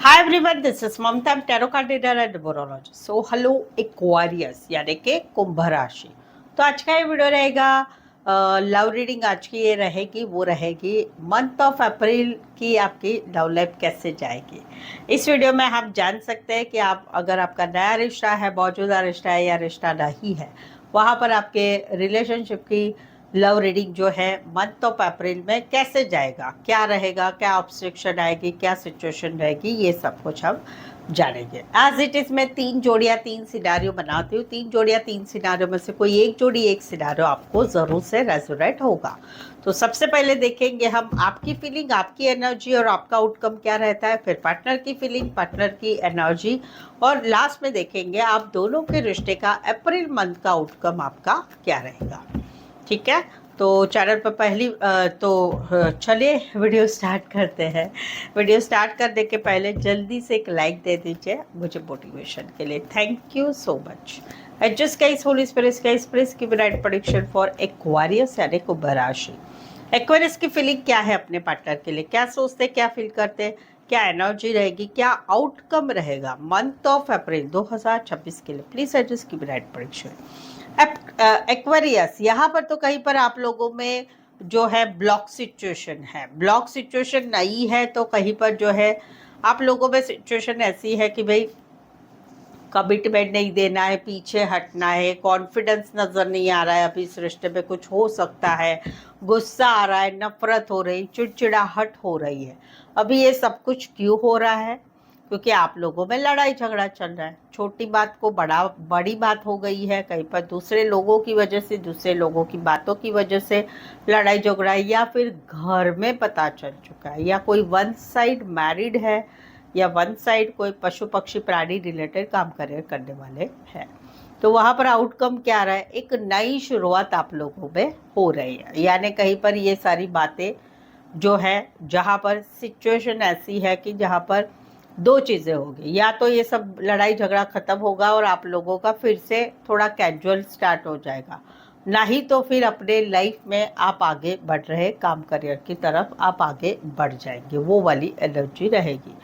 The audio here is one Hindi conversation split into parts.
Hi everyone, this is Mamta tarot card reader and numerologist. So hello Aquarius यानी कि कुंभ राशि। तो आज का ये वीडियो रहेगा लव रीडिंग। आज की ये रहेगी, वो रहेगी मंथ ऑफ अप्रैल की आपकी लव लाइफ कैसे जाएगी। इस वीडियो में हम जान सकते हैं कि आप अगर आपका नया रिश्ता है, मौजूदा रिश्ता है या रिश्ता नहीं है, वहाँ पर आपके रिलेशनशिप की लव रीडिंग जो है मंथ ऑफ अप्रैल में कैसे जाएगा, क्या रहेगा, क्या ऑब्स्ट्रक्शन आएगी, क्या सिचुएशन रहेगी, ये सब कुछ हम जानेंगे। एज इट इज मैं 3 जोड़ियाँ 3 सिनारियो बनाती हूँ। 3 जोड़ियाँ 3 सिनारियो में से कोई एक जोड़ी एक सिनारियो आपको जरूर से रेजोनेट होगा। तो सबसे पहले देखेंगे हम आपकी फीलिंग, आपकी एनर्जी और आपका आउटकम क्या रहता है, फिर पार्टनर की फीलिंग, पार्टनर की एनर्जी, और लास्ट में देखेंगे आप दोनों के रिश्ते का अप्रैल मंथ का आउटकम आपका क्या रहेगा। ठीक है, तो चैनल पर चलिए वीडियो स्टार्ट करते हैं। वीडियो स्टार्ट करने के पहले जल्दी से एक लाइक दे दीजिए मुझे मोटिवेशन के लिए। Thank you so much. Adjust guys, Holi spirit guys, please give right prediction for Aquarius यानी कुंभ राशि। एक्वेरियस की फीलिंग क्या है अपने पार्टनर के लिए, क्या सोचते, क्या फील करते, क्या एनर्जी रहेगी, क्या आउटकम रहेगा मंथ ऑफ अप्रैल 2026 के लिए। Please adjust give right prediction. Aquarius, यहाँ पर तो कहीं पर आप लोगों में जो है ब्लॉक सिचुएशन है, ब्लॉक सिचुएशन नहीं है तो कहीं पर जो है आप लोगों में सिचुएशन ऐसी है कि भाई कमिटमेंट नहीं देना है, पीछे हटना है, कॉन्फिडेंस नज़र नहीं आ रहा है, अभी इस रिश्ते में कुछ हो सकता है, गुस्सा आ रहा है, नफरत हो रही, चिड़चिड़ाहट हो रही है। अभी ये सब कुछ क्यों हो रहा है? क्योंकि आप लोगों में लड़ाई झगड़ा चल रहा है, छोटी बात को बड़ी बात हो गई है, कहीं पर दूसरे लोगों की वजह से, दूसरे लोगों की बातों की वजह से लड़ाई झगड़ा है, या फिर घर में पता चल चुका है, या कोई वन साइड मैरिड है, या वन साइड कोई पशु पक्षी प्राणी रिलेटेड काम करने वाले हैं। तो वहाँ पर आउटकम क्या रहा है? एक नई शुरुआत आप लोगों में हो रही है, यानी कहीं पर ये सारी बातें जो है, जहाँ पर सिचुएशन ऐसी है कि जहाँ पर दो चीज़ें होगी, या तो ये सब लड़ाई झगड़ा खत्म होगा और आप लोगों का फिर से थोड़ा कैजुअल स्टार्ट हो जाएगा, नहीं तो फिर अपने लाइफ में आप आगे बढ़ रहे काम करियर की तरफ आप आगे बढ़ जाएंगे, वो वाली एनर्जी रहेगी।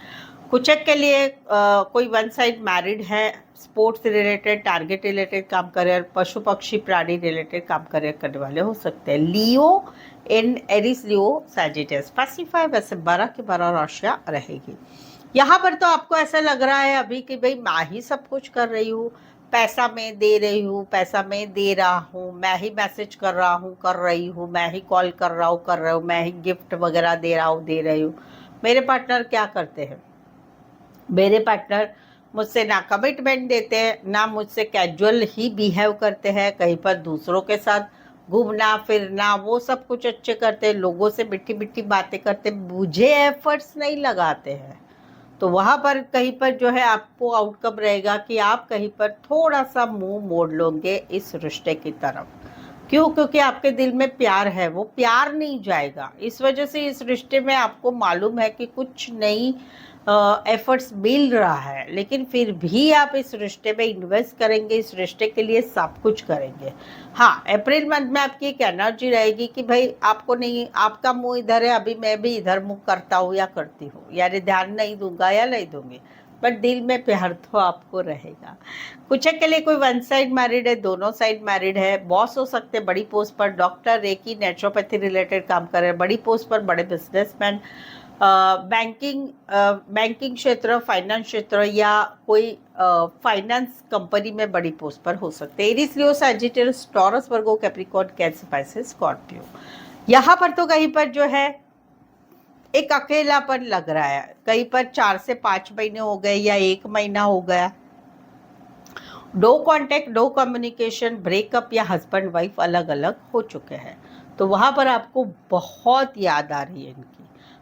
कुछ एक के लिए कोई वन साइड मैरिड है, स्पोर्ट्स रिलेटेड, टारगेट रिलेटेड काम करियर, पशु पक्षी प्राणी रिलेटेड काम करियर करने वाले हो सकते हैं। लियो इन एरिस, लियो सैजिटस, स्पेसिफाई वैसे 12 की 12 राशियाँ रहेगी। यहाँ पर तो आपको ऐसा लग रहा है अभी कि भाई मैं ही सब कुछ कर रही हूँ, पैसा मैं दे रही हूँ, पैसा मैं दे रहा हूँ, मैं ही मैसेज कर रहा हूँ, कर रही हूँ, मैं ही कॉल कर रहा हूँ, कर रहा हूँ, मैं ही गिफ्ट वगैरह दे रहा हूँ, दे रही हूँ। मेरे पार्टनर क्या करते हैं? मेरे पार्टनर मुझसे ना कमिटमेंट देते हैं, ना मुझसे कैजुअल ही बिहेव करते हैं, कहीं पर दूसरों के साथ घूमना फिरना वो सब कुछ अच्छे करते हैं, लोगों से मीठी मीठी बातें करते, मुझे एफर्ट्स नहीं लगाते हैं। तो वहाँ पर कहीं पर जो है आपको आउटकम रहेगा कि आप कहीं पर थोड़ा सा मुंह मोड़ लोगे इस रिश्ते की तरफ। क्यों? क्योंकि आपके दिल में प्यार है, वो प्यार नहीं जाएगा। इस वजह से इस रिश्ते में आपको मालूम है कि कुछ नई एफर्ट्स मिल रहा है, लेकिन फिर भी आप इस रिश्ते में इन्वेस्ट करेंगे, इस रिश्ते के लिए सब कुछ करेंगे। हाँ, अप्रैल मंथ में आपकी एक एनर्जी रहेगी कि भाई आपको नहीं, आपका मुंह इधर है, अभी मैं भी इधर मुंह करता हूँ या करती हूँ, यानी ध्यान नहीं दूंगा या नहीं दूंगी, बट दिल में प्यार तो आपको रहेगा। कुछ के लिए कोई वन साइड मैरिड है, दोनों साइड मैरिड है, बॉस हो सकते, बड़ी पोस्ट पर, डॉक्टर, रेकी, नेचुरोपैथी रिलेटेड काम कर रहे हैं, बड़ी पोस्ट पर, बड़े बिजनेसमैन, बैंकिंग क्षेत्र, फाइनेंस क्षेत्र, या कोई फाइनेंस कंपनी में बड़ी पोस्ट पर हो सकते हैं। एरीज, लियो, सैजिटेरियस, टॉरस, वर्गो, कैप्रिकॉर्न, कैंसर, पाइसेस, स्कॉर्पियो। यहाँ पर तो कहीं पर जो है एक अकेलापन लग रहा है, कहीं पर 4 से 5 महीने हो गए या 1 महीना हो गया, no contact, no communication, breakup, या हस्बैंड वाइफ अलग अलग हो चुके हैं। तो वहां पर आपको बहुत याद आ रही है इनकी।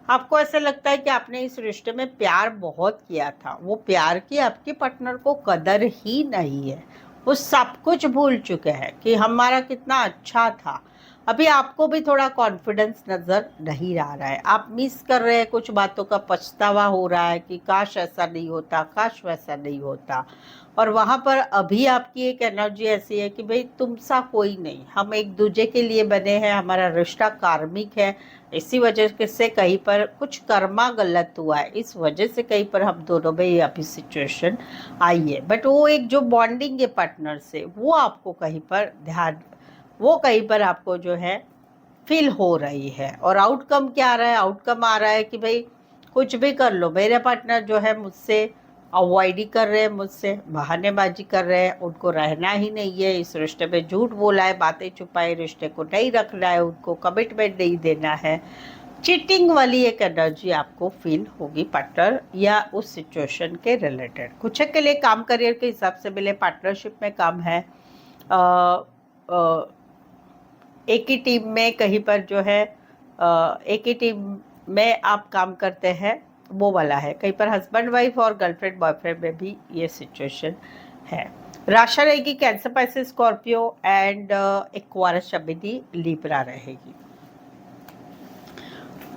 आपको ऐसा लगता है कि आपने इस रिश्ते में प्यार बहुत किया था, वो प्यार की आपके पार्टनर को कदर ही नहीं है, वो सब कुछ भूल चुके हैं कि हमारा कितना अच्छा था, अभी आपको भी थोड़ा कॉन्फिडेंस नज़र नहीं आ रहा है, आप मिस कर रहे हैं, कुछ बातों का पछतावा हो रहा है कि काश ऐसा नहीं होता, काश वैसा नहीं होता। और वहाँ पर अभी आपकी एक एनर्जी ऐसी है कि भाई तुम सा कोई नहीं, हम एक दूजे के लिए बने हैं, हमारा रिश्ता कार्मिक है। इसी वजह से कहीं पर कुछ कर्मा गलत हुआ है, इस वजह से कहीं पर हम दोनों में ये अभी सिचुएशन आई है। बट वो एक जो बॉन्डिंग है पार्टनर से, वो आपको कहीं पर ध्यान, वो कहीं पर आपको जो है फील हो रही है। और आउटकम क्या आ रहा है? आउटकम आ रहा है कि भाई कुछ भी कर लो, मेरे पार्टनर जो है मुझसे अवॉइड ही कर रहे हैं, मुझसे बहानेबाजी कर रहे हैं, उनको रहना ही नहीं है इस रिश्ते में, झूठ बोला है, बातें छुपाई, रिश्ते को नहीं रखना है, उनको कमिटमेंट नहीं देना है। चीटिंग वाली एक एनर्जी आपको फील होगी पार्टनर या उस सिचुएशन के रिलेटेड। कुछ के लिए काम करियर के हिसाब से मिले, पार्टनरशिप में काम है, एक ही टीम में कहीं पर जो है एक ही टीम में आप काम करते हैं, वो वाला है। कहीं पर हस्बैंड वाइफ और गर्लफ्रेंड बॉयफ्रेंड में भी ये सिचुएशन है। राशि रहेगी cancer, Pisces, Scorpio and Aquarius, शबिनी, लिब्रा रहेगी।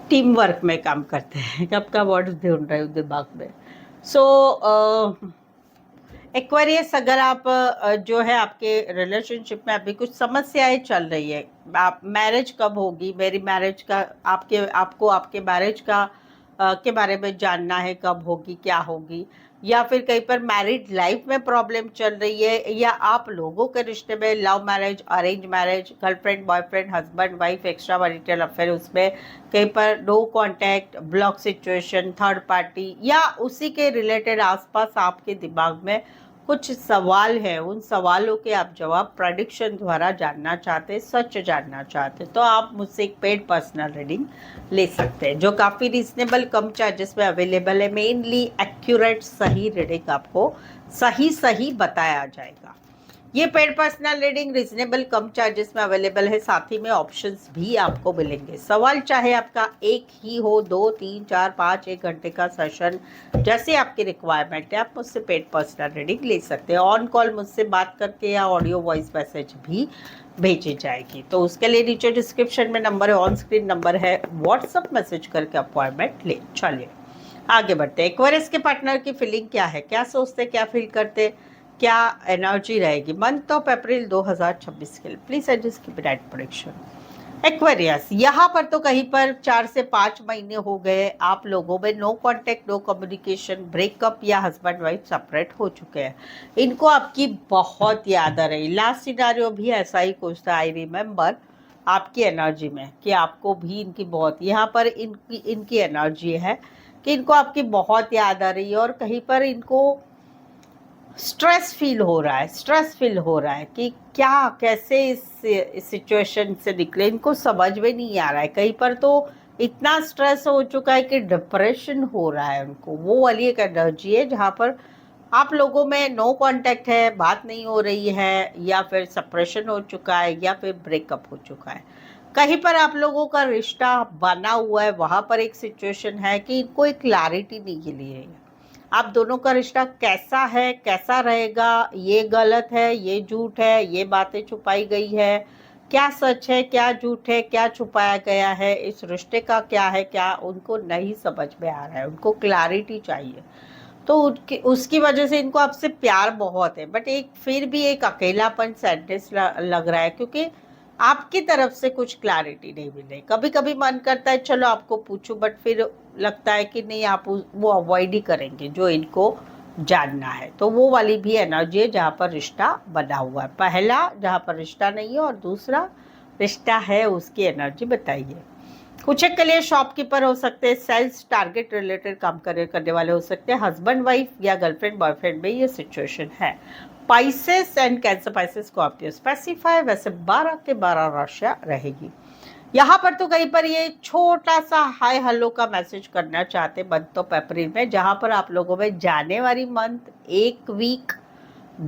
टीम वर्क में काम करते हैं, कब का वर्ड ढूंढ रहे हो दिमाग में। सो एक्वेरियस, अगर आप जो है आपके रिलेशनशिप में अभी कुछ समस्याएं चल रही है, आप मैरिज कब होगी, मेरी मैरिज का आपको आपके मैरिज का के बारे में जानना है, कब होगी, क्या होगी, या फिर कहीं पर मैरिड लाइफ में प्रॉब्लम चल रही है, या आप लोगों के रिश्ते में love marriage, arrange marriage, girlfriend boyfriend, husband wife, extra marital affair, उसमें कहीं पर no contact, block situation, third party, या उसी के रिलेटेड आसपास आपके दिमाग में कुछ सवाल है, उन सवालों के आप जवाब प्रेडिक्शन द्वारा जानना चाहते, सच जानना चाहते, तो आप मुझसे एक पेड पर्सनल रीडिंग ले सकते हैं, जो काफ़ी रीजनेबल कम चार्जेस में अवेलेबल है। मेनली एक्यूरेट सही रीडिंग आपको सही बताया जाएगा। ये पेड पर्सनल रीडिंग रीजनेबल कम चार्जेस में अवेलेबल है, साथ ही में ऑप्शंस भी आपको मिलेंगे। सवाल चाहे आपका एक ही हो, 2, 3, 4, 5, 1 घंटे का सेशन, जैसे आपकी रिक्वायरमेंट है, आप मुझसे पेड पर्सनल रीडिंग ले सकते हैं। ऑन कॉल मुझसे बात करके या ऑडियो वॉइस मैसेज भी भेजी जाएगी। तो उसके लिए नीचे डिस्क्रिप्शन में नंबर है, ऑन स्क्रीन नंबर है, व्हाट्सअप मैसेज करके अपॉइंटमेंट ले। चलिए आगे बढ़ते हैं। एक्वेरियस के पार्टनर की फीलिंग क्या है, क्या सोचते, क्या फील करते, क्या एनर्जी रहेगी मंथ ऑफ अप्रैल 2026 के लिए। Please adjust keep it prediction. Aquarius, यहाँ पर तो कहीं पर 4 से 5 महीने हो गए आप लोगों में no contact, no communication, breakup, या हस्बैंड वाइफ सेपरेट हो चुके हैं। इनको आपकी बहुत याद आ रही। लास्ट सिनारियो भी ऐसा ही कुछ था, आई रिमेम्बर, आपकी एनर्जी में कि आपको भी इनकी बहुत, यहाँ पर इनकी एनर्जी है कि इनको आपकी बहुत याद आ रही है, और कहीं पर इनको स्ट्रेस फील हो रहा है कि क्या, कैसे इस सिचुएशन से निकले, इनको समझ में नहीं आ रहा है। कहीं पर तो इतना स्ट्रेस हो चुका है कि डिप्रेशन हो रहा है उनको। वो वाली एक एनर्जी है जहाँ पर आप लोगों में नो कांटेक्ट है, बात नहीं हो रही है, या फिर सेपरेशन हो चुका है, या फिर ब्रेकअप हो चुका है। कहीं पर आप लोगों का रिश्ता बना हुआ है, वहाँ पर एक सिचुएशन है कि इनको एक क्लैरिटी नहीं मिली है, आप दोनों का रिश्ता कैसा है, कैसा रहेगा, ये गलत है, ये झूठ है, ये बातें छुपाई गई है, क्या सच है, क्या झूठ है, क्या छुपाया गया है, इस रिश्ते का क्या है, क्या उनको नहीं समझ में आ रहा है, उनको क्लैरिटी चाहिए। तो उसकी वजह से इनको आपसे प्यार बहुत है, बट एक फिर भी एक अकेलापन, सैडनेस लग रहा है, क्योंकि आपकी तरफ से कुछ क्लैरिटी नहीं मिल रही। कभी कभी मन करता है चलो आपको पूछूं, बट फिर लगता है कि नहीं, आप वो अवॉइड ही करेंगे जो इनको जानना है। तो वो वाली भी एनर्जी है जहाँ पर रिश्ता बना हुआ है। पहला जहाँ पर रिश्ता नहीं है, और दूसरा रिश्ता है, उसकी एनर्जी बताइए। कुछ के लिए शॉपकीपर हो सकते हैं, सेल्स टारगेट रिलेटेड काम करने वाले हो सकते हैं, हस्बैंड वाइफ या गर्लफ्रेंड बॉयफ्रेंड में ये सिचुएशन है। Pisces and cancer, Pisces, Scorpio specify, वैसे 12 के 12 राशियां रहेगी। यहाँ पर तो कहीं पर ये छोटा सा हाय हेलो का मैसेज करना चाहते मंथ ऑफ अप्रैल में, जहाँ पर आप लोगों में जनवरी मंथ, 1 वीक,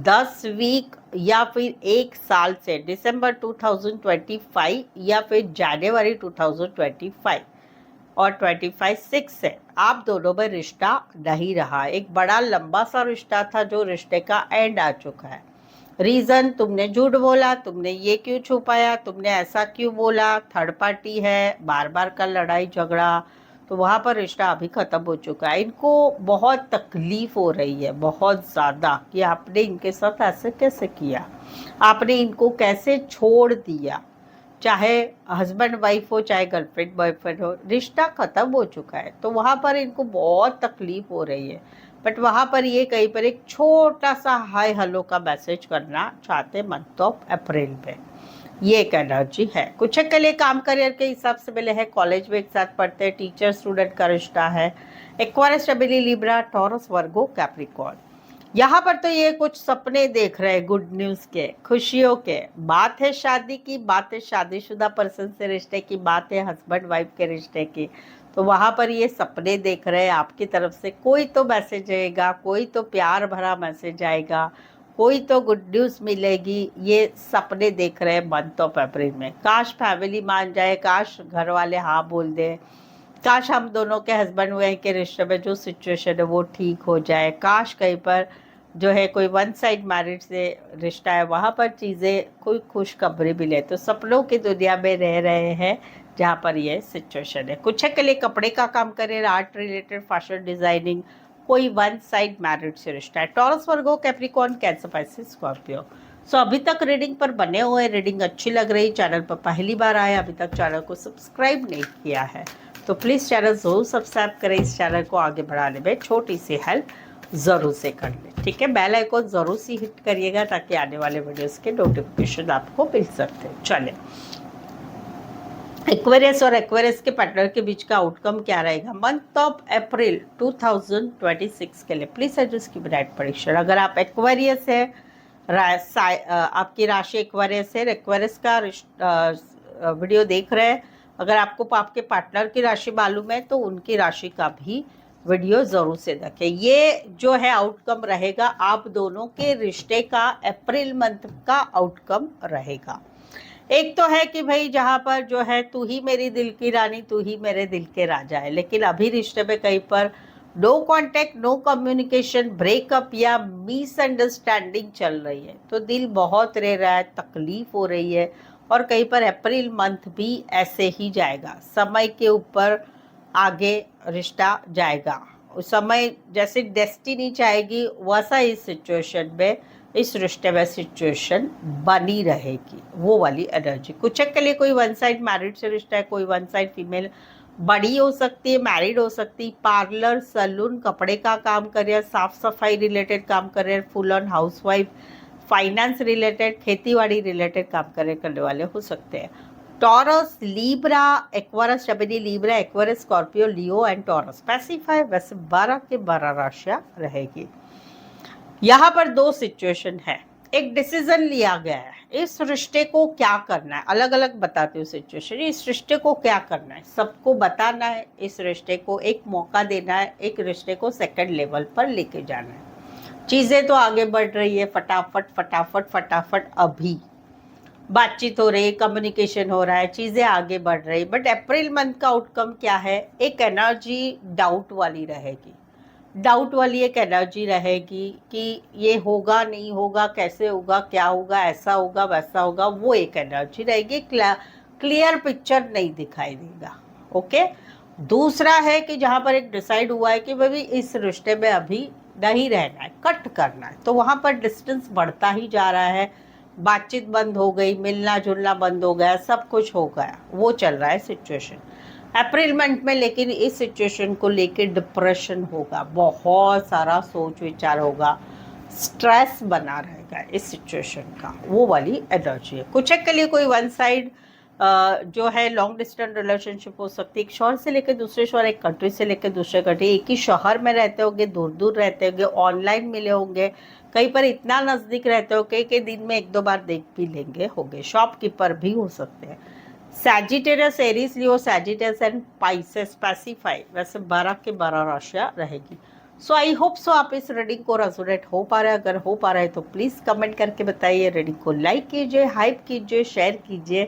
10 वीक, या फिर 1 साल से दिसंबर 2025 या फिर जनवरी 2025 और 25/6 से आप दोनों में रिश्ता नहीं रहा। एक बड़ा लंबा सा रिश्ता था जो रिश्ते का एंड आ चुका है। रीजन, तुमने झूठ बोला, तुमने ये क्यों छुपाया, तुमने ऐसा क्यों बोला, थर्ड पार्टी है, बार बार का लड़ाई झगड़ा, तो वहां पर रिश्ता अभी खत्म हो चुका है। इनको बहुत तकलीफ हो रही है, बहुत ज्यादा, कि आपने इनके साथ ऐसे कैसे किया, आपने इनको कैसे छोड़ दिया। चाहे हस्बैंड वाइफ हो, चाहे गर्लफ्रेंड बॉयफ्रेंड हो, रिश्ता खत्म हो चुका है। तो वहां पर इनको बहुत तकलीफ हो रही है। बट वहां पर ये कहीं पर एक छोटा सा हाय हेलो का मैसेज करना चाहते मंथ ऑफ अप्रैल में। ये एक एनर्जी है। कुछ के लिए काम करियर के हिसाब से मिले हैं, कॉलेज में एक साथ पढ़ते हैं, टीचर स्टूडेंट का रिश्ता है। एक्वारियस, स्टेबिली, लिब्रा, टॉरस, वर्गो, कैप्रिकॉर्न। यहाँ पर तो ये कुछ सपने देख रहे हैं, गुड न्यूज के, खुशियों के। बात है शादी की, बात है शादीशुदा पर्सन से रिश्ते की, बात है हस्बैंड वाइफ के रिश्ते की। तो वहां पर ये सपने देख रहे हैं आपकी तरफ से कोई तो मैसेज आएगा, कोई तो प्यार भरा मैसेज आएगा, कोई तो गुड न्यूज मिलेगी। ये सपने देख रहे हैं मंथ ऑफ अप्रैल में। काश फैमिली मान जाए, काश घर वाले हाँ बोल दे, काश हम दोनों के हस्बैंड वाइफ के रिश्ते में जो सिचुएशन है वो ठीक हो जाए। काश कहीं पर जो है कोई वन साइड मैरिज से रिश्ता है, वहाँ पर चीज़ें कोई खुशखबरी मिले। तो सपनों की दुनिया में रह रहे हैं जहाँ पर ये सिचुएशन है। कुछ के लिए कपड़े का काम करें, आर्ट रिलेटेड, फैशन डिजाइनिंग, कोई वन साइड मैरिज से रिश्ता है। टॉरस, वर्गो, कैप्रिकॉर्न, कैंसर, पाइसेस, स्कॉर्पियो। सो अभी तक रीडिंग पर बने हुए, रीडिंग अच्छी लग रही, चैनल पर पहली बार आए, अभी तक चैनल को सब्सक्राइब नहीं किया है तो प्लीज़ चैनल ज़रूर सब्सक्राइब करें। इस चैनल को आगे बढ़ाने में छोटी सी हेल्प ज़रूर से कर लें, ठीक है। बेल आइकन ज़रूर से हिट करिएगा ताकि आने वाले वीडियोस के नोटिफिकेशन आपको मिल सकते हैं। चलें, एक्वेरियस और एक्वेरियस के पार्टनर के बीच का आउटकम क्या रहेगा मंथ ऑफ अप्रैल 2026 के लिए। प्लीज एडजस्ट की ब्राइट प्रेडिक्शन। अगर आप एक्वेरियस है, आपकी राशि एक्वेरियस है, एक्वेरियस का वीडियो देख रहे हैं, अगर आपको आपके पार्टनर की राशि मालूम है तो उनकी राशि का भी वीडियो जरूर से देखें। ये जो है आउटकम रहेगा आप दोनों के रिश्ते का, अप्रैल मंथ का आउटकम रहेगा। एक तो है कि भाई जहाँ पर जो है तू ही मेरी दिल की रानी, तू ही मेरे दिल के राजा है, लेकिन अभी रिश्ते में कहीं पर no contact, no communication, breakup या मिसअंडरस्टैंडिंग चल रही है। तो दिल बहुत रह रहा है, तकलीफ हो रही है, और कहीं पर अप्रैल मंथ भी ऐसे ही जाएगा। समय के ऊपर आगे रिश्ता जाएगा, उस समय जैसे डेस्टिनी चाहेगी वैसा इस सिचुएशन में, इस रिश्ते में सिचुएशन बनी रहेगी, वो वाली एनर्जी। कुछ के लिए कोई वन साइड मैरिड से रिश्ता है, कोई वन साइड फीमेल बड़ी हो सकती है, मैरिड हो सकती है, पार्लर, सैलून, कपड़े का काम करे, साफ सफाई रिलेटेड काम करे, full on housewife, finance related, खेतीबाड़ी रिलेटेड काम करने वाले हो सकते हैं। टॉरस, लीब्रा, एक्वारियस, स्टेबिली, Libra, Aquarius, Scorpio, Leo and Taurus specify. वैसे 12 के 12 राशियां रहेगी। यहाँ पर दो सिचुएशन है, एक डिसीजन लिया गया है, इस रिश्ते को क्या करना है। अलग अलग बताती हूँ सिचुएशन। इस रिश्ते को क्या करना है, सबको बताना है, इस रिश्ते को एक मौका देना है, एक रिश्ते को सेकंड लेवल पर लेके जाना है। चीजें तो आगे बढ़ रही है, फटाफट फटाफट फटाफट अभी बातचीत हो रही है, कम्युनिकेशन हो रहा है, चीजें आगे बढ़ रही। बट अप्रैल मंथ का आउटकम क्या है, एक एनर्जी डाउट वाली रहेगी, डाउट वाली एक एनर्जी रहेगी कि ये होगा नहीं होगा, कैसे होगा, क्या होगा, ऐसा होगा वैसा होगा, वो एक एनर्जी रहेगी। क्लियर पिक्चर नहीं दिखाई देगा। ओके, दूसरा है कि जहाँ पर एक डिसाइड हुआ है कि भाई इस रिश्ते में अभी नहीं रहना है, कट करना है, तो वहाँ पर डिस्टेंस बढ़ता ही जा रहा है, बातचीत बंद हो गई, मिलना जुलना बंद हो गया, सब कुछ हो गया, वो चल रहा है सिचुएशन अप्रैल मंथ में। लेकिन इस सिचुएशन को लेके डिप्रेशन होगा, बहुत सारा सोच विचार होगा, स्ट्रेस बना रहेगा इस सिचुएशन का, वो वाली एनर्जी है। कुछ के लिए कोई वन साइड जो है लॉन्ग डिस्टेंस रिलेशनशिप हो सकती है, एक शहर से लेकर दूसरे शहर, एक कंट्री से लेकर दूसरे कंट्री, एक ही शहर में रहते होंगे, दूर दूर रहते होंगे, ऑनलाइन मिले होंगे, कहीं पर इतना नज़दीक रहते होंगे कि दिन में 1-2 बार देख भी लेंगे होंगे, शॉपकीपर भी हो सकते हैं। Sagittarius, Aries, Leo, Sagittarius and Pisces specify. वैसे 12 के 12 राशियाँ रहेगी। सो आई होप सो आप इस रीडिंग को रेजोनेट हो पा रहा है। अगर हो पा रहा है तो प्लीज़ कमेंट करके बताइए। रीडिंग को लाइक कीजिए, हाइप कीजिए, शेयर कीजिए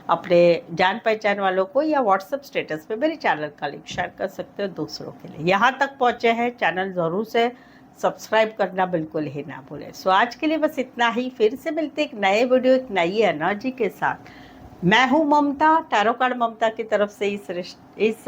अपने जान पहचान वालों को, या व्हाट्सएप स्टेटस पे मेरे चैनल का लिंक शेयर कर सकते हो दूसरों के लिए। यहाँ तक पहुँचे हैं, चैनल ज़रूर से सब्सक्राइब करना बिल्कुल ही ना भूलें। सो आज के लिए बस इतना ही, फिर से मिलते एक नए वीडियो एक नई एनर्जी के साथ। मैं हूँ ममता, टैरो कार्ड ममता की तरफ से इस